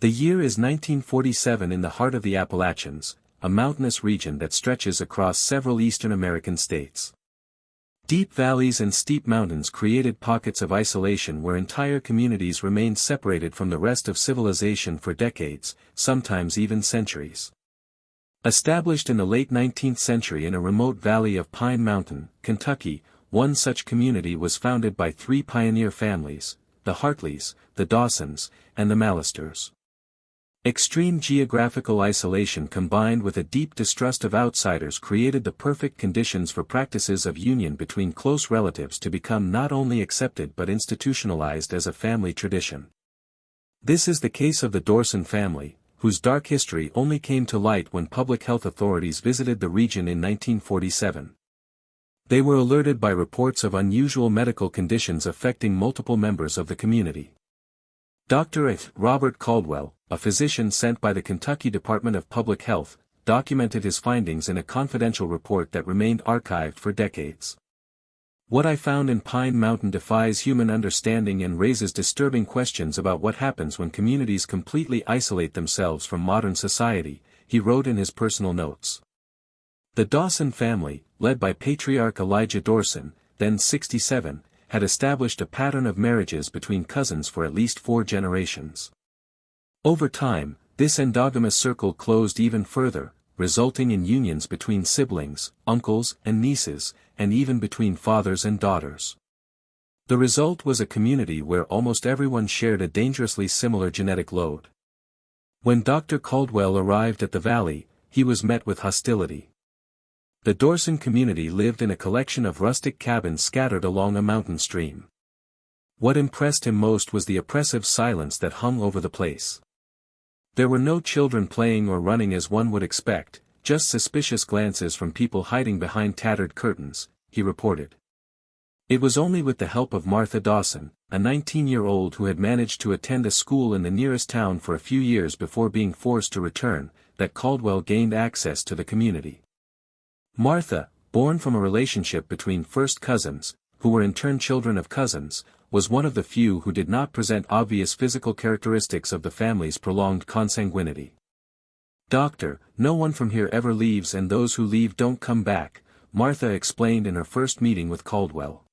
The year is 1947 in the heart of the Appalachians, a mountainous region that stretches across several eastern American states. Deep valleys and steep mountains created pockets of isolation where entire communities remained separated from the rest of civilization for decades, sometimes even centuries. Established in the late 19th century in a remote valley of Pine Mountain, Kentucky, one such community was founded by three pioneer families, the Hartleys, the Dawsons, and the Mallisters. Extreme geographical isolation combined with a deep distrust of outsiders created the perfect conditions for practices of union between close relatives to become not only accepted but institutionalized as a family tradition. This is the case of the Dorson family, whose dark history only came to light when public health authorities visited the region in 1947. They were alerted by reports of unusual medical conditions affecting multiple members of the community. Dr. Robert Caldwell, a physician sent by the Kentucky Department of Public Health, documented his findings in a confidential report that remained archived for decades. "What I found in Pine Mountain defies human understanding and raises disturbing questions about what happens when communities completely isolate themselves from modern society," he wrote in his personal notes. The Dawson family, led by patriarch Elijah Dorson, then 67, had established a pattern of marriages between cousins for at least 4 generations. Over time, this endogamous circle closed even further, resulting in unions between siblings, uncles and nieces, and even between fathers and daughters. The result was a community where almost everyone shared a dangerously similar genetic load. When Dr. Caldwell arrived at the valley, he was met with hostility. The Dorson community lived in a collection of rustic cabins scattered along a mountain stream. What impressed him most was the oppressive silence that hung over the place. There were no children playing or running as one would expect, just suspicious glances from people hiding behind tattered curtains, he reported. It was only with the help of Martha Dawson, a 19-year-old who had managed to attend a school in the nearest town for a few years before being forced to return, that Caldwell gained access to the community. Martha, born from a relationship between first cousins, who were in turn children of cousins, was one of the few who did not present obvious physical characteristics of the family's prolonged consanguinity. "Doctor, no one from here ever leaves and those who leave don't come back," Martha explained in her first meeting with Caldwell.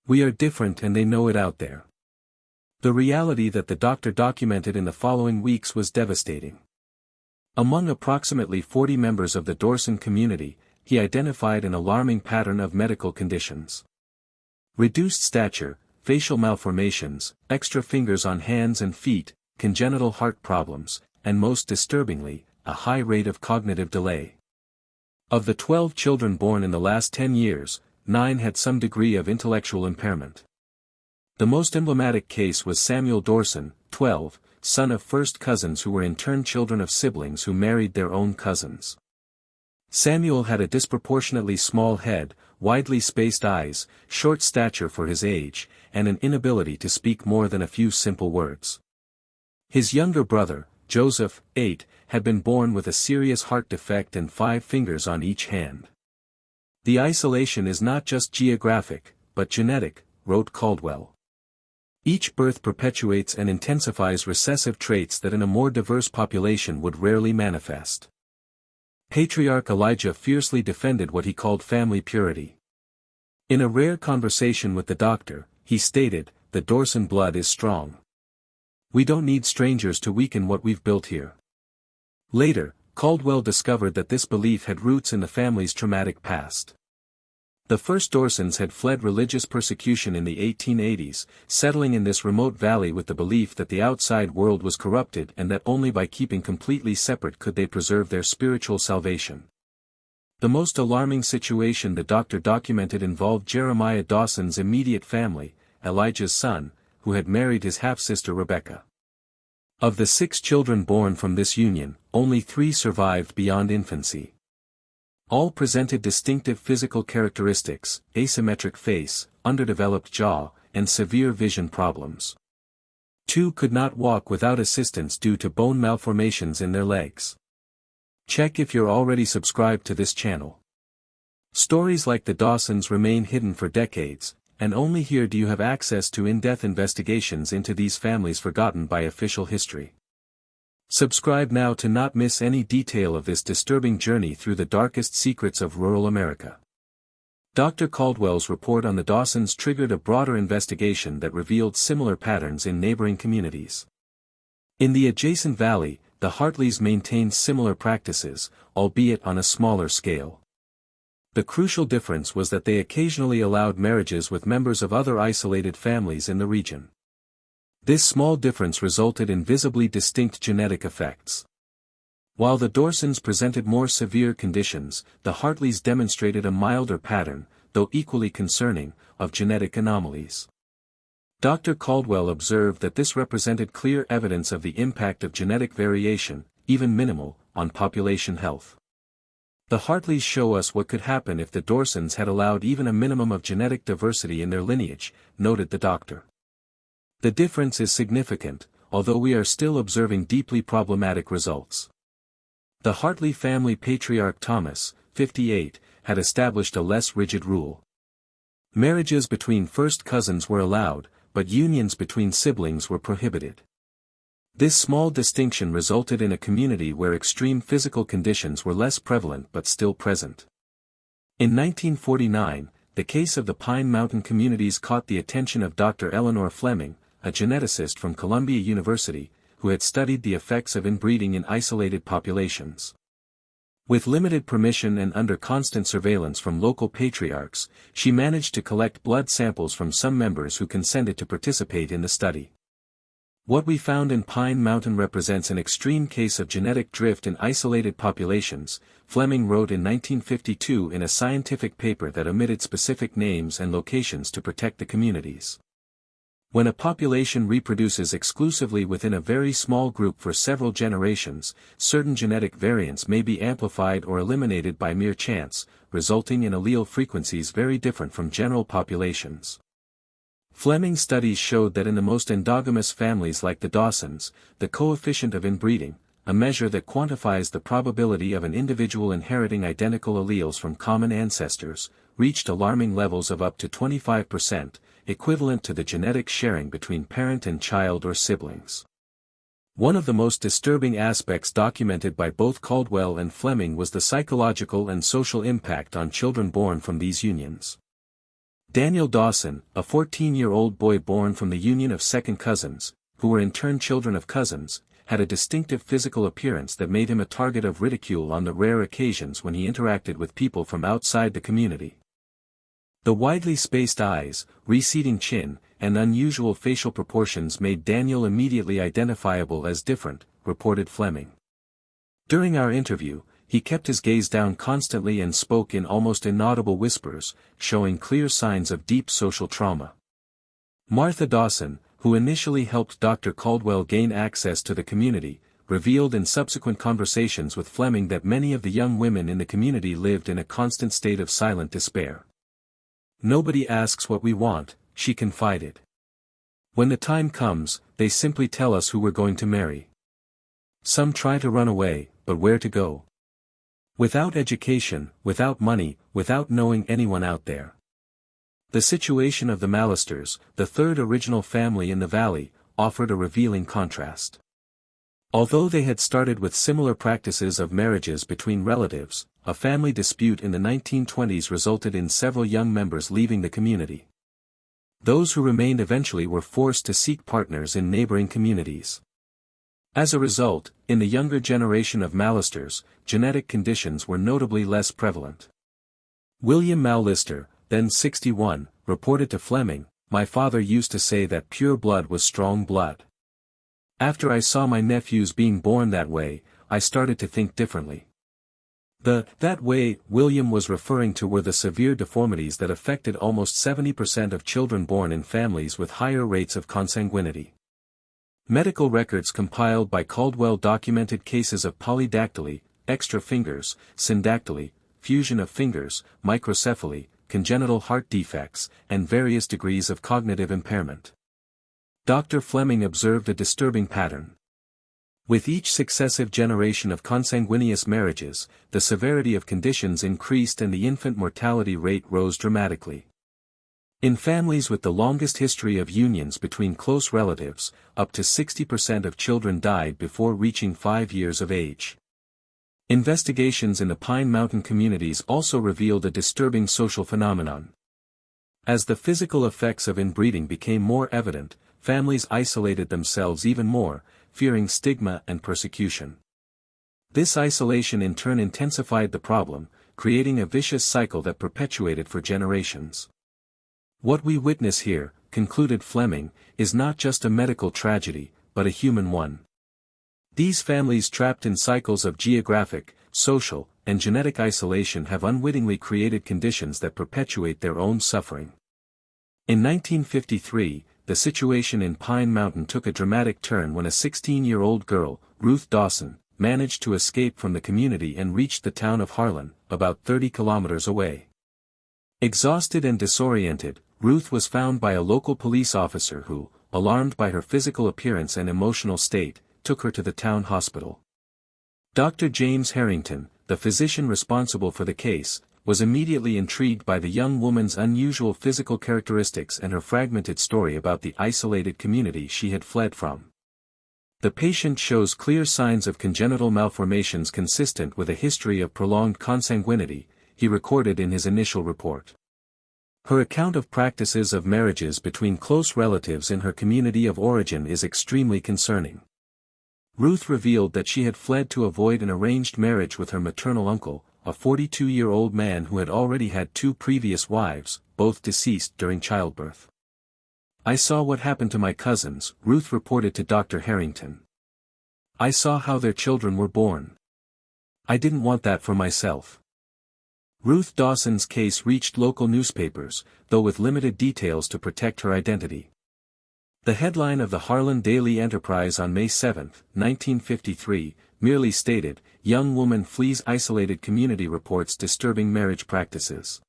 "We are different and they know it out there." The reality that the doctor documented in the following weeks was devastating. Among approximately 40 members of the Dorson community, he identified an alarming pattern of medical conditions. Reduced stature, facial malformations, extra fingers on hands and feet, congenital heart problems, and most disturbingly, a high rate of cognitive delay. Of the 12 children born in the last 10 years, 9 had some degree of intellectual impairment. The most emblematic case was Samuel Dorson, 12, son of first cousins who were in turn children of siblings who married their own cousins. Samuel had a disproportionately small head, widely spaced eyes, short stature for his age, and an inability to speak more than a few simple words. His younger brother, Joseph, 8, had been born with a serious heart defect and 5 fingers on each hand. "The isolation is not just geographic, but genetic," wrote Caldwell. "Each birth perpetuates and intensifies recessive traits that in a more diverse population would rarely manifest." Patriarch Elijah fiercely defended what he called family purity. In a rare conversation with the doctor, he stated, "The Dorson blood is strong. We don't need strangers to weaken what we've built here." Later, Caldwell discovered that this belief had roots in the family's traumatic past. The first Dorsons had fled religious persecution in the 1880s, settling in this remote valley with the belief that the outside world was corrupted and that only by keeping completely separate could they preserve their spiritual salvation. The most alarming situation the doctor documented involved Jeremiah Dawson's immediate family, Elijah's son, who had married his half-sister Rebecca. Of the 6 children born from this union, only 3 survived beyond infancy. All presented distinctive physical characteristics, asymmetric face, underdeveloped jaw, and severe vision problems. 2 could not walk without assistance due to bone malformations in their legs. Check if you're already subscribed to this channel. Stories like the Dawsons remain hidden for decades, and only here do you have access to in-depth investigations into these families forgotten by official history. Subscribe now to not miss any detail of this disturbing journey through the darkest secrets of rural America. Dr. Caldwell's report on the Dawsons triggered a broader investigation that revealed similar patterns in neighboring communities. In the adjacent valley, the Hartleys maintained similar practices, albeit on a smaller scale. The crucial difference was that they occasionally allowed marriages with members of other isolated families in the region. This small difference resulted in visibly distinct genetic effects. While the Dawsons presented more severe conditions, the Hartleys demonstrated a milder pattern, though equally concerning, of genetic anomalies. Dr. Caldwell observed that this represented clear evidence of the impact of genetic variation, even minimal, on population health. The Hartleys show us what could happen if the Dawsons had allowed even a minimum of genetic diversity in their lineage, noted the doctor. The difference is significant, although we are still observing deeply problematic results. The Hartley family patriarch Thomas, 58, had established a less rigid rule. Marriages between first cousins were allowed, but unions between siblings were prohibited. This small distinction resulted in a community where extreme physical conditions were less prevalent but still present. In 1949, the case of the Pine Mountain communities caught the attention of Dr. Eleanor Fleming, a geneticist from Columbia University, who had studied the effects of inbreeding in isolated populations. With limited permission and under constant surveillance from local patriarchs, she managed to collect blood samples from some members who consented to participate in the study. What we found in Pine Mountain represents an extreme case of genetic drift in isolated populations, Fleming wrote in 1952 in a scientific paper that omitted specific names and locations to protect the communities. When a population reproduces exclusively within a very small group for several generations, certain genetic variants may be amplified or eliminated by mere chance, resulting in allele frequencies very different from general populations. Fleming's studies showed that in the most endogamous families like the Dawsons, the coefficient of inbreeding, a measure that quantifies the probability of an individual inheriting identical alleles from common ancestors, reached alarming levels of up to 25%, equivalent to the genetic sharing between parent and child or siblings. One of the most disturbing aspects documented by both Caldwell and Fleming was the psychological and social impact on children born from these unions. Daniel Dawson, a 14-year-old boy born from the union of second cousins, who were in turn children of cousins, had a distinctive physical appearance that made him a target of ridicule on the rare occasions when he interacted with people from outside the community. The widely spaced eyes, receding chin, and unusual facial proportions made Daniel immediately identifiable as different, reported Fleming. During our interview, he kept his gaze down constantly and spoke in almost inaudible whispers, showing clear signs of deep social trauma. Martha Dawson, who initially helped Dr. Caldwell gain access to the community, revealed in subsequent conversations with Fleming that many of the young women in the community lived in a constant state of silent despair. "Nobody asks what we want," she confided. "When the time comes, they simply tell us who we're going to marry. Some try to run away, but where to go? Without education, without money, without knowing anyone out there." The situation of the Mallisters, the third original family in the valley, offered a revealing contrast. Although they had started with similar practices of marriages between relatives, a family dispute in the 1920s resulted in several young members leaving the community. Those who remained eventually were forced to seek partners in neighboring communities. As a result, in the younger generation of Mallisters, genetic conditions were notably less prevalent. William Mallister, then 61, reported to Fleming, "My father used to say that pure blood was strong blood. After I saw my nephews being born that way, I started to think differently." That way William was referring to were the severe deformities that affected almost 70% of children born in families with higher rates of consanguinity. Medical records compiled by Caldwell documented cases of polydactyly, extra fingers, syndactyly, fusion of fingers, microcephaly, congenital heart defects, and various degrees of cognitive impairment. Dr. Fleming observed a disturbing pattern. With each successive generation of consanguineous marriages, the severity of conditions increased and the infant mortality rate rose dramatically. In families with the longest history of unions between close relatives, up to 60% of children died before reaching 5 years of age. Investigations in the Pine Mountain communities also revealed a disturbing social phenomenon. As the physical effects of inbreeding became more evident, families isolated themselves even more, fearing stigma and persecution. This isolation in turn intensified the problem, creating a vicious cycle that perpetuated for generations. What we witness here, concluded Fleming, is not just a medical tragedy, but a human one. These families trapped in cycles of geographic, social, and genetic isolation have unwittingly created conditions that perpetuate their own suffering. In 1953, the situation in Pine Mountain took a dramatic turn when a 16-year-old girl, Ruth Dawson, managed to escape from the community and reached the town of Harlan, about 30 kilometers away. Exhausted and disoriented, Ruth was found by a local police officer who, alarmed by her physical appearance and emotional state, took her to the town hospital. Dr. James Harrington, the physician responsible for the case, was immediately intrigued by the young woman's unusual physical characteristics and her fragmented story about the isolated community she had fled from. The patient shows clear signs of congenital malformations consistent with a history of prolonged consanguinity, he recorded in his initial report. Her account of practices of marriages between close relatives in her community of origin is extremely concerning. Ruth revealed that she had fled to avoid an arranged marriage with her maternal uncle, a 42-year-old man who had already had 2 previous wives, both deceased during childbirth. I saw what happened to my cousins, Ruth reported to Dr. Harrington. I saw how their children were born. I didn't want that for myself. Ruth Dawson's case reached local newspapers, though with limited details to protect her identity. The headline of the Harlan Daily Enterprise on May 7, 1953, merely stated, "Young woman flees isolated community, reports disturbing marriage practices."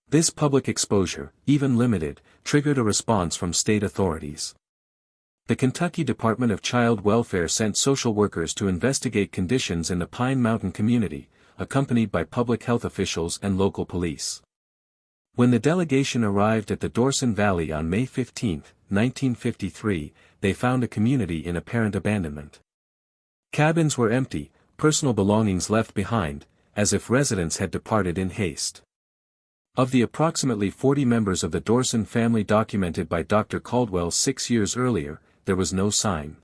This public exposure, even limited, triggered a response from state authorities. The Kentucky Department of Child Welfare sent social workers to investigate conditions in the Pine Mountain community, accompanied by public health officials and local police. When the delegation arrived at the Dorson Valley on May 15, 1953, they found a community in apparent abandonment. Cabins were empty, personal belongings left behind, as if residents had departed in haste. Of the approximately 40 members of the Dorson family documented by Dr. Caldwell 6 years earlier, there was no sign.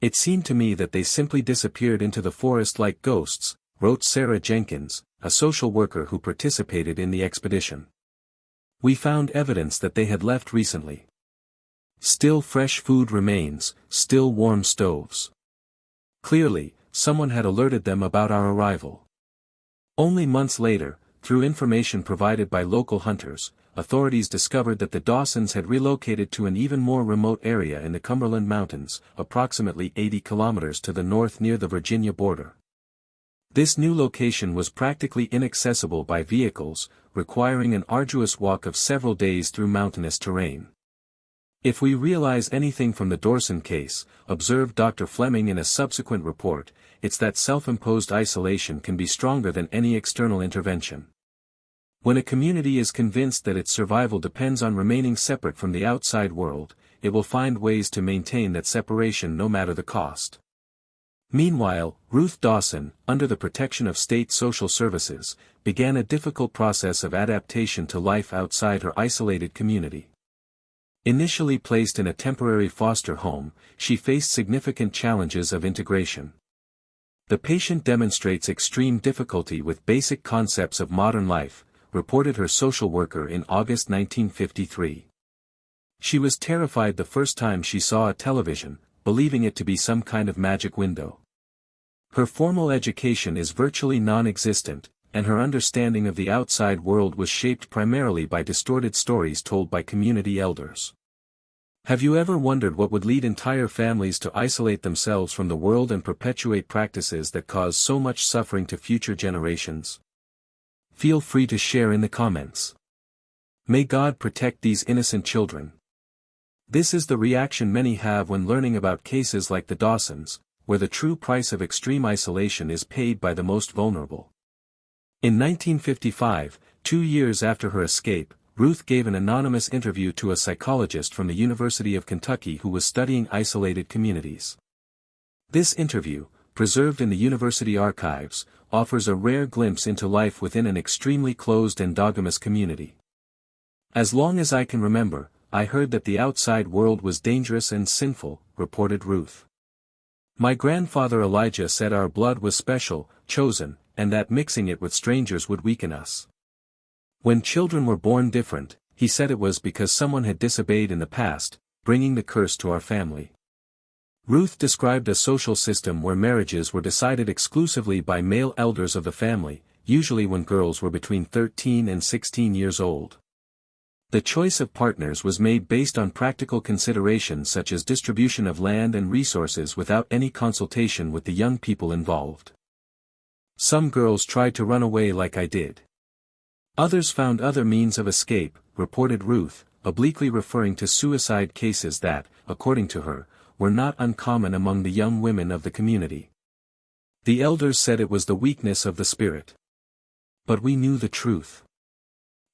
It seemed to me that they simply disappeared into the forest like ghosts, wrote Sarah Jenkins, a social worker who participated in the expedition. We found evidence that they had left recently. Still fresh food remains, still warm stoves. Clearly, someone had alerted them about our arrival. Only months later, through information provided by local hunters, authorities discovered that the Dawsons had relocated to an even more remote area in the Cumberland Mountains, approximately 80 kilometers to the north near the Virginia border. This new location was practically inaccessible by vehicles, requiring an arduous walk of several days through mountainous terrain. If we realize anything from the Dorson case, observed Dr. Fleming in a subsequent report, it's that self-imposed isolation can be stronger than any external intervention. When a community is convinced that its survival depends on remaining separate from the outside world, it will find ways to maintain that separation no matter the cost. Meanwhile, Ruth Dawson, under the protection of state social services, began a difficult process of adaptation to life outside her isolated community. Initially placed in a temporary foster home, she faced significant challenges of integration. The patient demonstrates extreme difficulty with basic concepts of modern life, reported her social worker in August 1953. She was terrified the first time she saw a television, believing it to be some kind of magic window. Her formal education is virtually non-existent, and her understanding of the outside world was shaped primarily by distorted stories told by community elders. Have you ever wondered what would lead entire families to isolate themselves from the world and perpetuate practices that cause so much suffering to future generations? Feel free to share in the comments. May God protect these innocent children. This is the reaction many have when learning about cases like the Dawsons, where the true price of extreme isolation is paid by the most vulnerable. In 1955, 2 years after her escape, Ruth gave an anonymous interview to a psychologist from the University of Kentucky who was studying isolated communities. This interview, preserved in the university archives, offers a rare glimpse into life within an extremely closed endogamous community. "As long as I can remember, I heard that the outside world was dangerous and sinful," reported Ruth. "My grandfather Elijah said our blood was special, chosen, and that mixing it with strangers would weaken us. When children were born different, he said it was because someone had disobeyed in the past, bringing the curse to our family." Ruth described a social system where marriages were decided exclusively by male elders of the family, usually when girls were between 13 and 16 years old. The choice of partners was made based on practical considerations such as distribution of land and resources without any consultation with the young people involved. "Some girls tried to run away like I did. Others found other means of escape," reported Ruth, obliquely referring to suicide cases that, according to her, were not uncommon among the young women of the community. "The elders said it was the weakness of the spirit. But we knew the truth."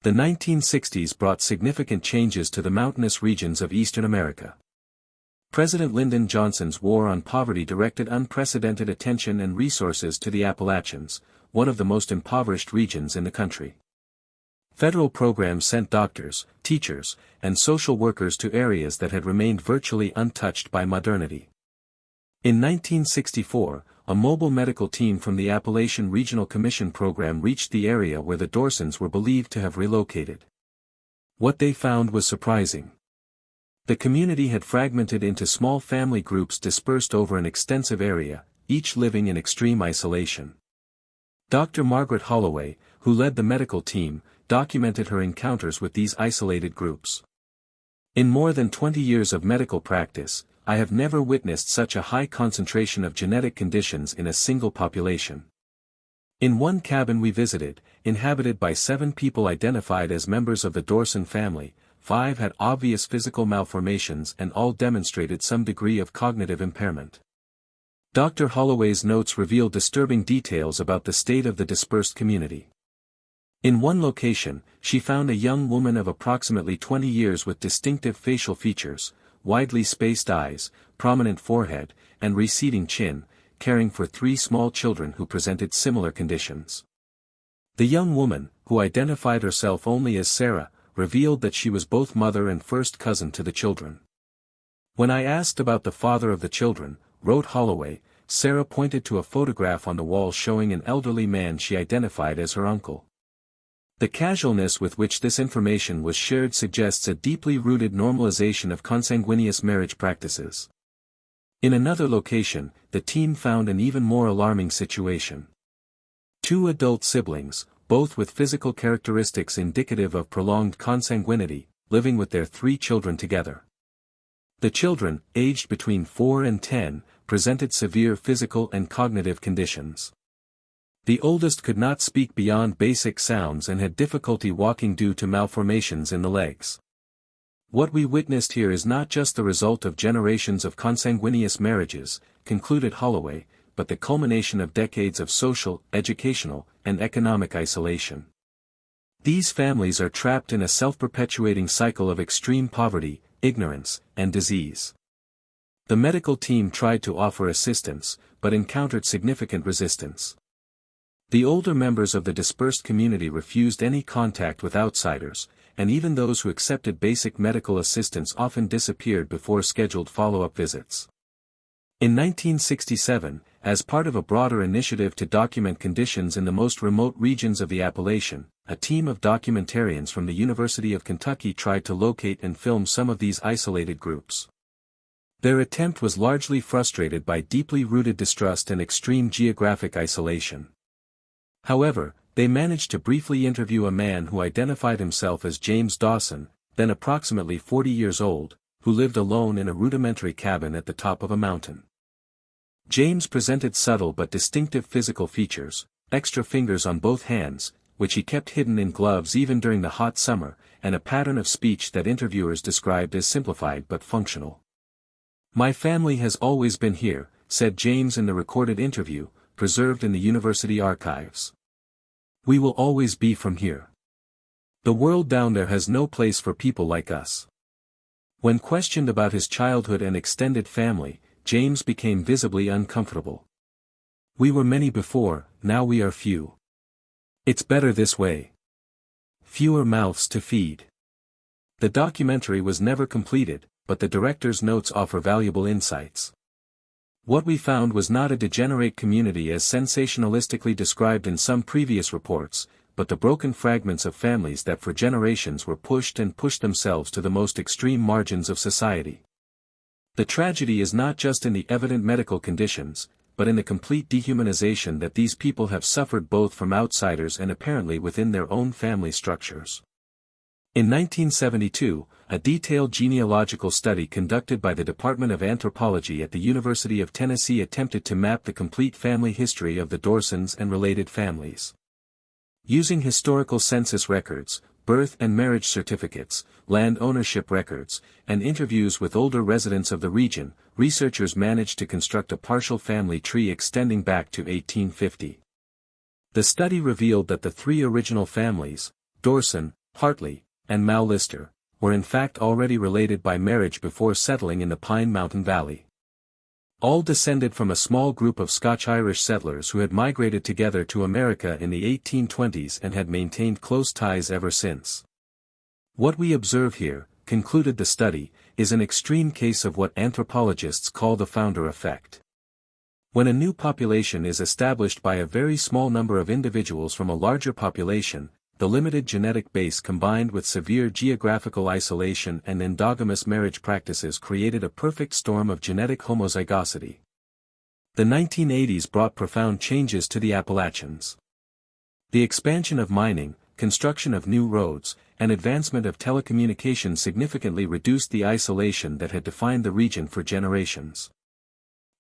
The 1960s brought significant changes to the mountainous regions of Eastern America. President Lyndon Johnson's War on Poverty directed unprecedented attention and resources to the Appalachians, one of the most impoverished regions in the country. Federal programs sent doctors, teachers, and social workers to areas that had remained virtually untouched by modernity. In 1964, a mobile medical team from the Appalachian Regional Commission program reached the area where the Dorsons were believed to have relocated. What they found was surprising. The community had fragmented into small family groups dispersed over an extensive area, each living in extreme isolation. Dr. Margaret Holloway, who led the medical team, documented her encounters with these isolated groups. "In more than 20 years of medical practice, I have never witnessed such a high concentration of genetic conditions in a single population. In one cabin we visited, inhabited by 7 people identified as members of the Dorson family, 5 had obvious physical malformations and all demonstrated some degree of cognitive impairment." Dr. Holloway's notes reveal disturbing details about the state of the dispersed community. In one location, she found a young woman of approximately 20 years with distinctive facial features, widely spaced eyes, prominent forehead, and receding chin, caring for 3 small children who presented similar conditions. The young woman, who identified herself only as Sarah, revealed that she was both mother and first cousin to the children. "When I asked about the father of the children," wrote Holloway, "Sarah pointed to a photograph on the wall showing an elderly man she identified as her uncle. The casualness with which this information was shared suggests a deeply rooted normalization of consanguineous marriage practices." In another location, the team found an even more alarming situation. 2 adult siblings, both with physical characteristics indicative of prolonged consanguinity, living with their 3 children together. The children, aged between 4 and 10, presented severe physical and cognitive conditions. The oldest could not speak beyond basic sounds and had difficulty walking due to malformations in the legs. "What we witnessed here is not just the result of generations of consanguineous marriages," concluded Holloway, "but the culmination of decades of social, educational, and economic isolation. These families are trapped in a self-perpetuating cycle of extreme poverty, ignorance, and disease." The medical team tried to offer assistance, but encountered significant resistance. The older members of the dispersed community refused any contact with outsiders, and even those who accepted basic medical assistance often disappeared before scheduled follow-up visits. In 1967, as part of a broader initiative to document conditions in the most remote regions of the Appalachian, a team of documentarians from the University of Kentucky tried to locate and film some of these isolated groups. Their attempt was largely frustrated by deeply rooted distrust and extreme geographic isolation. However, they managed to briefly interview a man who identified himself as James Dawson, then approximately 40 years old, who lived alone in a rudimentary cabin at the top of a mountain. James presented subtle but distinctive physical features, extra fingers on both hands, which he kept hidden in gloves even during the hot summer, and a pattern of speech that interviewers described as simplified but functional. "My family has always been here," said James in the recorded interview, preserved in the university archives. "We will always be from here." The world down there has no place for people like us. When questioned about his childhood and extended family, James became visibly uncomfortable. We were many before, now we are few. It's better this way. Fewer mouths to feed. The documentary was never completed, but the director's notes offer valuable insights. What we found was not a degenerate community as sensationalistically described in some previous reports, but the broken fragments of families that for generations were pushed themselves to the most extreme margins of society. The tragedy is not just in the evident medical conditions, but in the complete dehumanization that these people have suffered both from outsiders and apparently within their own family structures. In 1972, a detailed genealogical study conducted by the Department of Anthropology at the University of Tennessee attempted to map the complete family history of the Dorsons and related families. Using historical census records, birth and marriage certificates, land ownership records, and interviews with older residents of the region, researchers managed to construct a partial family tree extending back to 1850. The study revealed that the three original families, Dorson, Hartley, and Maulister, were in fact already related by marriage before settling in the Pine Mountain Valley. All descended from a small group of Scotch-Irish settlers who had migrated together to America in the 1820s and had maintained close ties ever since. What we observe here, concluded the study, is an extreme case of what anthropologists call the founder effect. When a new population is established by a very small number of individuals from a larger population, the limited genetic base combined with severe geographical isolation and endogamous marriage practices created a perfect storm of genetic homozygosity. The 1980s brought profound changes to the Appalachians. The expansion of mining, construction of new roads, and advancement of telecommunications significantly reduced the isolation that had defined the region for generations.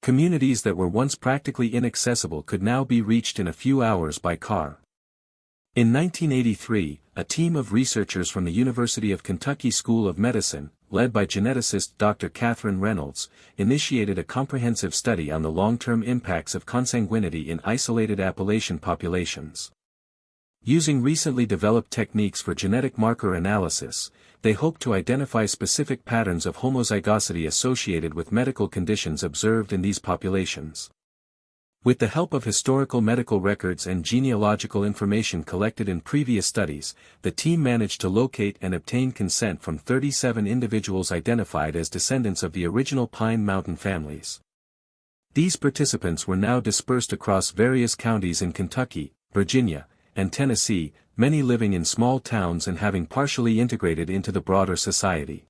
Communities that were once practically inaccessible could now be reached in a few hours by car. In 1983, a team of researchers from the University of Kentucky School of Medicine, led by geneticist Dr. Catherine Reynolds, initiated a comprehensive study on the long-term impacts of consanguinity in isolated Appalachian populations. Using recently developed techniques for genetic marker analysis, they hope to identify specific patterns of homozygosity associated with medical conditions observed in these populations. With the help of historical medical records and genealogical information collected in previous studies, the team managed to locate and obtain consent from 37 individuals identified as descendants of the original Pine Mountain families. These participants were now dispersed across various counties in Kentucky, Virginia, and Tennessee, many living in small towns and having partially integrated into the broader society.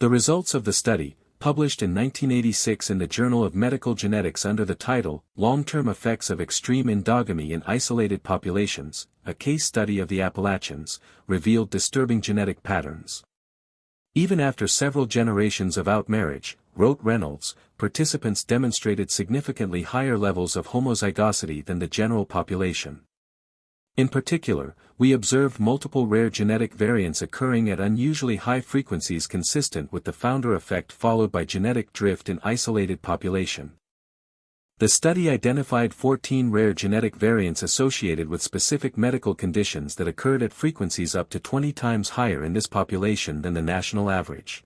The results of the study, published in 1986 in the Journal of Medical Genetics under the title, Long-Term Effects of Extreme Endogamy in Isolated Populations, a Case Study of the Appalachians, revealed disturbing genetic patterns. Even after several generations of outmarriage, wrote Reynolds, participants demonstrated significantly higher levels of homozygosity than the general population. In particular, we observed multiple rare genetic variants occurring at unusually high frequencies consistent with the founder effect followed by genetic drift in isolated population. The study identified 14 rare genetic variants associated with specific medical conditions that occurred at frequencies up to 20 times higher in this population than the national average.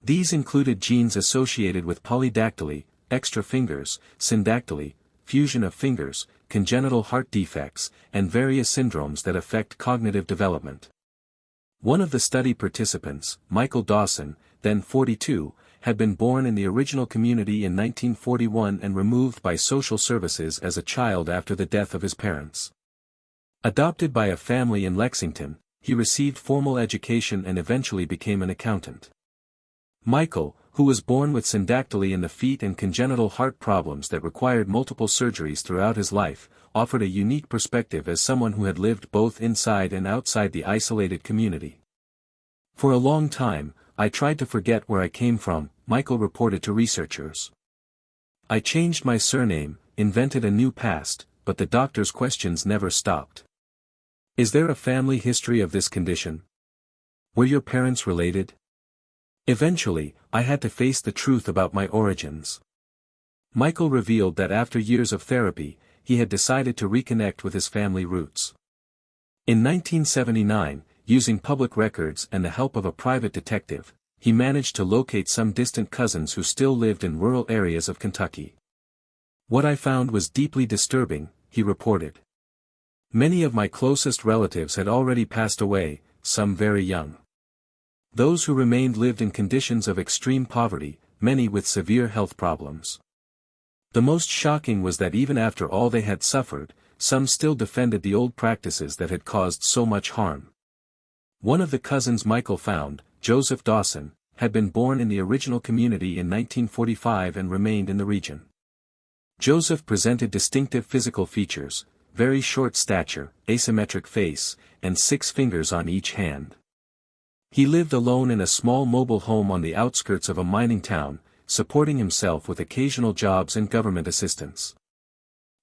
These included genes associated with polydactyly, extra fingers, syndactyly, fusion of fingers, congenital heart defects, and various syndromes that affect cognitive development. One of the study participants, Michael Dawson, then 42, had been born in the original community in 1941 and removed by social services as a child after the death of his parents. Adopted by a family in Lexington, he received formal education and eventually became an accountant. Michael, who was born with syndactyly in the feet and congenital heart problems that required multiple surgeries throughout his life, offered a unique perspective as someone who had lived both inside and outside the isolated community. For a long time, I tried to forget where I came from, Michael reported to researchers. I changed my surname, invented a new past, but the doctor's questions never stopped. Is there a family history of this condition? Were your parents related? Eventually, I had to face the truth about my origins. Michael revealed that after years of therapy, he had decided to reconnect with his family roots. In 1979, using public records and the help of a private detective, he managed to locate some distant cousins who still lived in rural areas of Kentucky. "What I found was deeply disturbing," he reported. "Many of my closest relatives had already passed away, some very young. Those who remained lived in conditions of extreme poverty, many with severe health problems. The most shocking was that even after all they had suffered, some still defended the old practices that had caused so much harm." One of the cousins Michael found, Joseph Dawson, had been born in the original community in 1945 and remained in the region. Joseph presented distinctive physical features: very short stature, asymmetric face, and 6 fingers on each hand. He lived alone in a small mobile home on the outskirts of a mining town, supporting himself with occasional jobs and government assistance.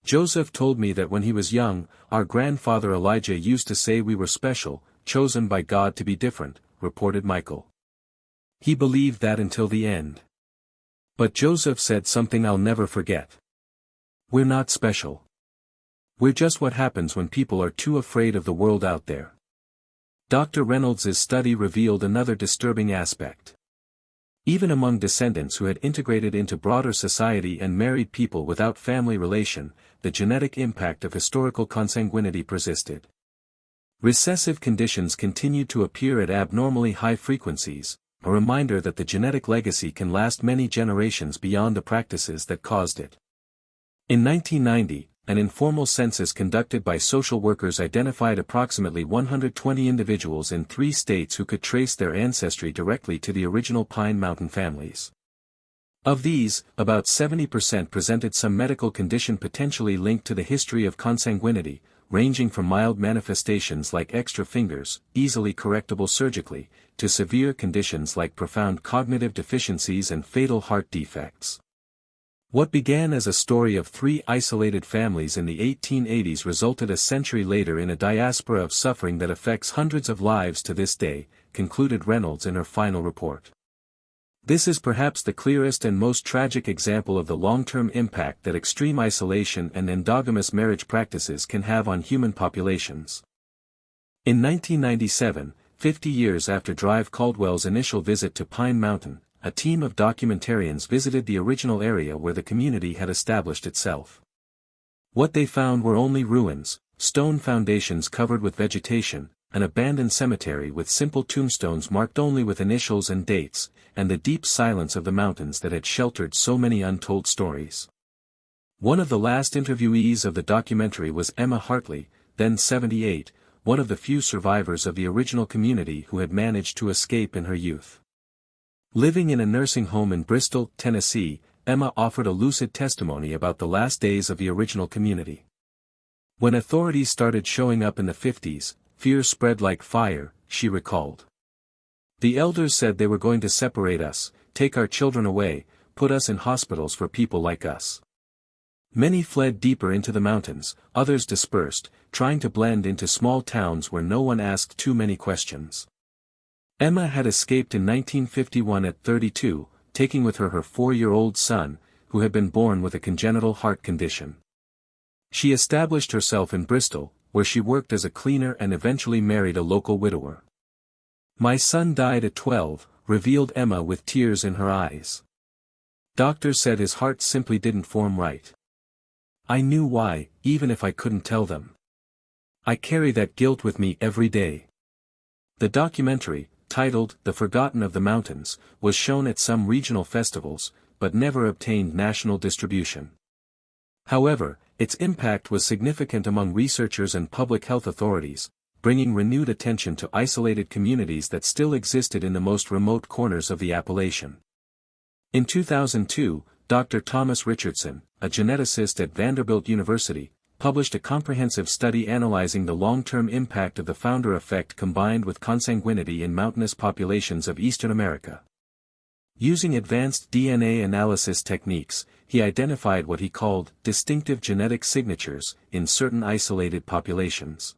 "Joseph told me that when he was young, our grandfather Elijah used to say we were special, chosen by God to be different," reported Michael. He believed that until the end. But Joseph said something I'll never forget. "We're not special. We're just what happens when people are too afraid of the world out there." Dr. Reynolds's study revealed another disturbing aspect. Even among descendants who had integrated into broader society and married people without family relation, the genetic impact of historical consanguinity persisted. Recessive conditions continued to appear at abnormally high frequencies, a reminder that the genetic legacy can last many generations beyond the practices that caused it. In 1990, an informal census conducted by social workers identified approximately 120 individuals in 3 states who could trace their ancestry directly to the original Pine Mountain families. Of these, about 70% presented some medical condition potentially linked to the history of consanguinity, ranging from mild manifestations like extra fingers, easily correctable surgically, to severe conditions like profound cognitive deficiencies and fatal heart defects. What began as a story of 3 isolated families in the 1880s resulted a century later in a diaspora of suffering that affects hundreds of lives to this day, concluded Reynolds in her final report. This is perhaps the clearest and most tragic example of the long-term impact that extreme isolation and endogamous marriage practices can have on human populations. In 1997, 50 years after Drive Caldwell's initial visit to Pine Mountain, a team of documentarians visited the original area where the community had established itself. What they found were only ruins, stone foundations covered with vegetation, an abandoned cemetery with simple tombstones marked only with initials and dates, and the deep silence of the mountains that had sheltered so many untold stories. One of the last interviewees of the documentary was Emma Hartley, then 78, one of the few survivors of the original community who had managed to escape in her youth. Living in a nursing home in Bristol, Tennessee, Emma offered a lucid testimony about the last days of the original community. "When authorities started showing up in the 50s, fear spread like fire," she recalled. "The elders said they were going to separate us, take our children away, put us in hospitals for people like us. Many fled deeper into the mountains, others dispersed, trying to blend into small towns where no one asked too many questions." Emma had escaped in 1951 at 32, taking with her her 4-year-old son, who had been born with a congenital heart condition. She established herself in Bristol, where she worked as a cleaner and eventually married a local widower. "My son died at 12, revealed Emma with tears in her eyes. Doctors said his heart simply didn't form right. I knew why, even if I couldn't tell them. I carry that guilt with me every day." The documentary, titled The Forgotten of the Mountains, was shown at some regional festivals, but never obtained national distribution. However, its impact was significant among researchers and public health authorities, bringing renewed attention to isolated communities that still existed in the most remote corners of the Appalachian. In 2002, Dr. Thomas Richardson, a geneticist at Vanderbilt University, published a comprehensive study analyzing the long-term impact of the founder effect combined with consanguinity in mountainous populations of Eastern America. Using advanced DNA analysis techniques, he identified what he called distinctive genetic signatures in certain isolated populations.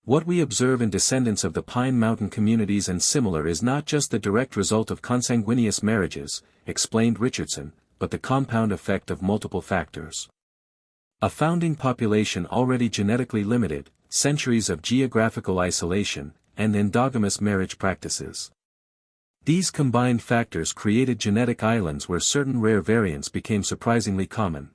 "What we observe in descendants of the Pine Mountain communities and similar is not just the direct result of consanguineous marriages," explained Richardson, but the compound effect of multiple factors. A founding population already genetically limited, centuries of geographical isolation, and endogamous marriage practices. These combined factors created genetic islands where certain rare variants became surprisingly common.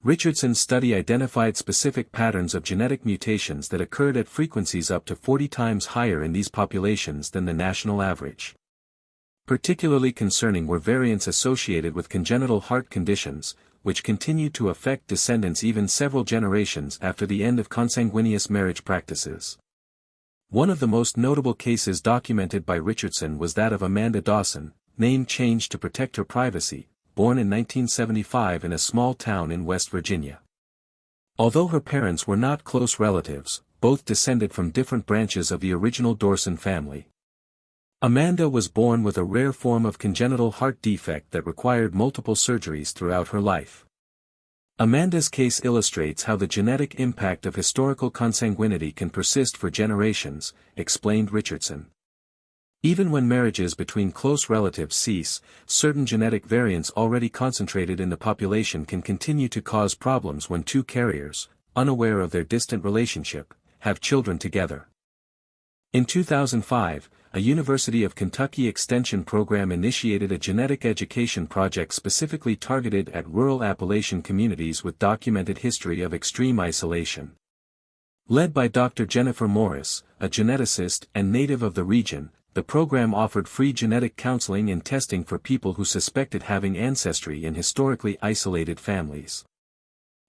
Richardson's study identified specific patterns of genetic mutations that occurred at frequencies up to 40 times higher in these populations than the national average. Particularly concerning were variants associated with congenital heart conditions, which continued to affect descendants even several generations after the end of consanguineous marriage practices. One of the most notable cases documented by Richardson was that of Amanda Dawson, name changed to protect her privacy, born in 1975 in a small town in West Virginia. Although her parents were not close relatives, both descended from different branches of the original Dawson family. Amanda was born with a rare form of congenital heart defect that required multiple surgeries throughout her life. Amanda's case illustrates how the genetic impact of historical consanguinity can persist for generations, explained Richardson. Even when marriages between close relatives cease, certain genetic variants already concentrated in the population can continue to cause problems when two carriers, unaware of their distant relationship, have children together. In 2005, a University of Kentucky Extension program initiated a genetic education project specifically targeted at rural Appalachian communities with documented history of extreme isolation. Led by Dr. Jennifer Morris, a geneticist and native of the region, the program offered free genetic counseling and testing for people who suspected having ancestry in historically isolated families.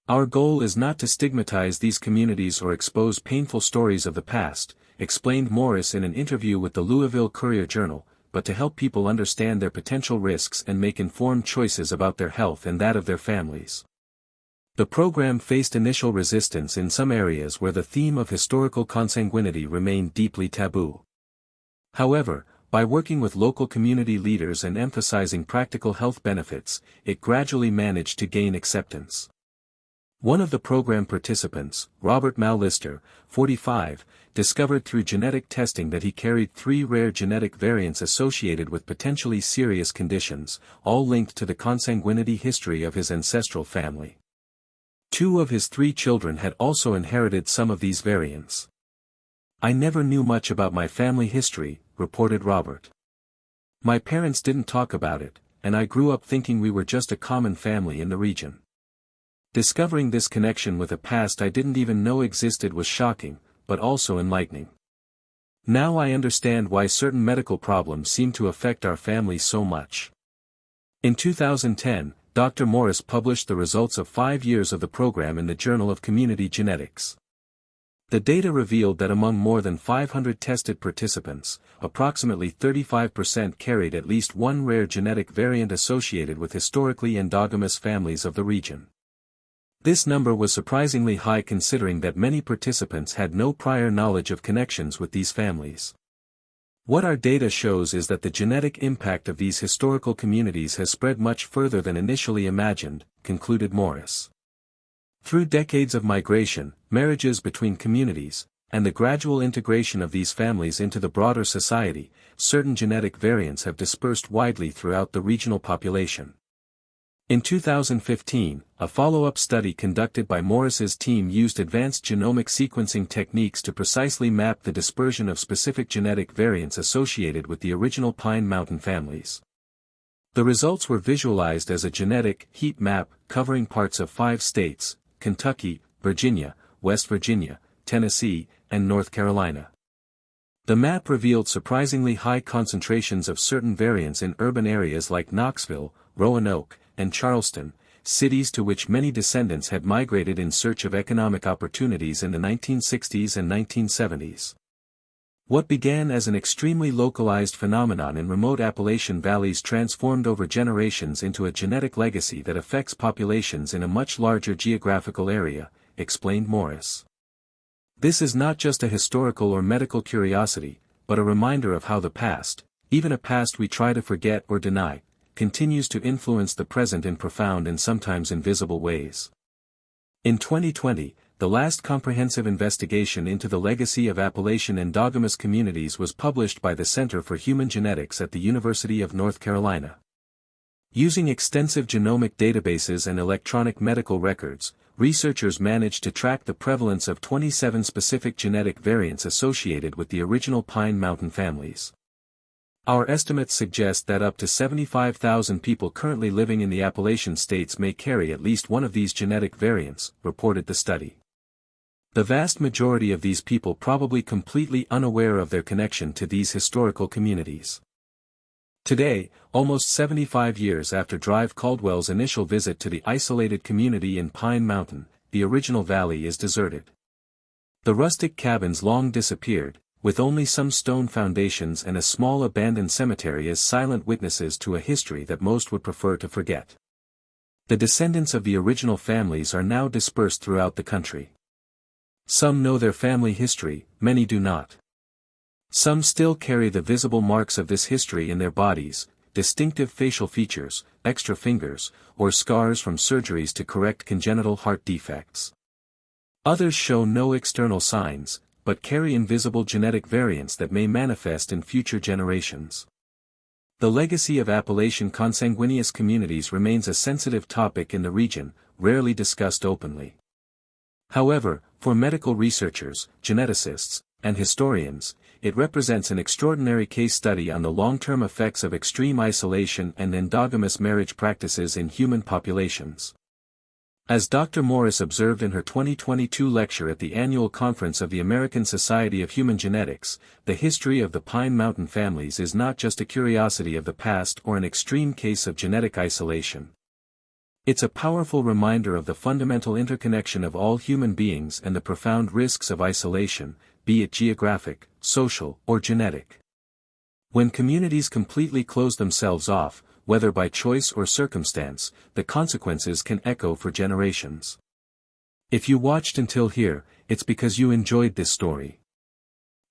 Our goal is not to stigmatize these communities or expose painful stories of the past, explained Morris in an interview with the Louisville Courier-Journal, but to help people understand their potential risks and make informed choices about their health and that of their families. The program faced initial resistance in some areas where the theme of historical consanguinity remained deeply taboo. However, by working with local community leaders and emphasizing practical health benefits, it gradually managed to gain acceptance. One of the program participants, Robert Mallister, 45, discovered through genetic testing that he carried 3 rare genetic variants associated with potentially serious conditions, all linked to the consanguinity history of his ancestral family. 2 of his 3 children had also inherited some of these variants. "I never knew much about my family history," reported Robert. "My parents didn't talk about it, and I grew up thinking we were just a common family in the region. Discovering this connection with a past I didn't even know existed was shocking, but also enlightening. Now I understand why certain medical problems seem to affect our family so much." In 2010, Dr. Morris published the results of 5 years of the program in the Journal of Community Genetics. The data revealed that among more than 500 tested participants, approximately 35% carried at least one rare genetic variant associated with historically endogamous families of the region. This number was surprisingly high considering that many participants had no prior knowledge of connections with these families. What our data shows is that the genetic impact of these historical communities has spread much further than initially imagined, concluded Morris. Through decades of migration, marriages between communities, and the gradual integration of these families into the broader society, certain genetic variants have dispersed widely throughout the regional population. In 2015, a follow-up study conducted by Morris's team used advanced genomic sequencing techniques to precisely map the dispersion of specific genetic variants associated with the original Pine Mountain families. The results were visualized as a genetic heat map covering parts of 5 states: Kentucky, Virginia, West Virginia, Tennessee, and North Carolina. The map revealed surprisingly high concentrations of certain variants in urban areas like Knoxville, Roanoke, and Charleston, cities to which many descendants had migrated in search of economic opportunities in the 1960s and 1970s. What began as an extremely localized phenomenon in remote Appalachian valleys transformed over generations into a genetic legacy that affects populations in a much larger geographical area, explained Morris. This is not just a historical or medical curiosity, but a reminder of how the past, even a past we try to forget or deny, continues to influence the present in profound and sometimes invisible ways. In 2020, the last comprehensive investigation into the legacy of Appalachian endogamous communities was published by the Center for Human Genetics at the University of North Carolina. Using extensive genomic databases and electronic medical records, researchers managed to track the prevalence of 27 specific genetic variants associated with the original Pine Mountain families. Our estimates suggest that up to 75,000 people currently living in the Appalachian states may carry at least one of these genetic variants, reported the study. The vast majority of these people probably completely unaware of their connection to these historical communities. Today, almost 75 years after Drive Caldwell's initial visit to the isolated community in Pine Mountain, the original valley is deserted. The rustic cabins long disappeared, with only some stone foundations and a small abandoned cemetery as silent witnesses to a history that most would prefer to forget. The descendants of the original families are now dispersed throughout the country. Some know their family history, many do not. Some still carry the visible marks of this history in their bodies, distinctive facial features, extra fingers, or scars from surgeries to correct congenital heart defects. Others show no external signs, but carry invisible genetic variants that may manifest in future generations. The legacy of Appalachian consanguineous communities remains a sensitive topic in the region, rarely discussed openly. However, for medical researchers, geneticists, and historians, it represents an extraordinary case study on the long-term effects of extreme isolation and endogamous marriage practices in human populations. As Dr. Morris observed in her 2022 lecture at the annual conference of the American Society of Human Genetics, the history of the Pine Mountain families is not just a curiosity of the past or an extreme case of genetic isolation. It's a powerful reminder of the fundamental interconnection of all human beings and the profound risks of isolation, be it geographic, social, or genetic. When communities completely close themselves off, whether by choice or circumstance, the consequences can echo for generations. If you watched until here, it's because you enjoyed this story.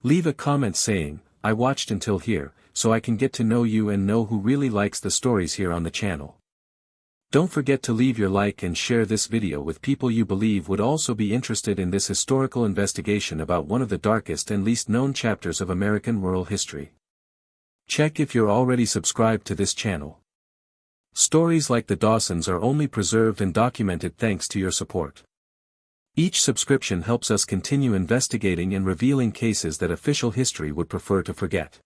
Leave a comment saying, "I watched until here," so I can get to know you and know who really likes the stories here on the channel. Don't forget to leave your like and share this video with people you believe would also be interested in this historical investigation about one of the darkest and least known chapters of American rural history. Check if you're already subscribed to this channel. Stories like the Dawsons are only preserved and documented thanks to your support. Each subscription helps us continue investigating and revealing cases that official history would prefer to forget.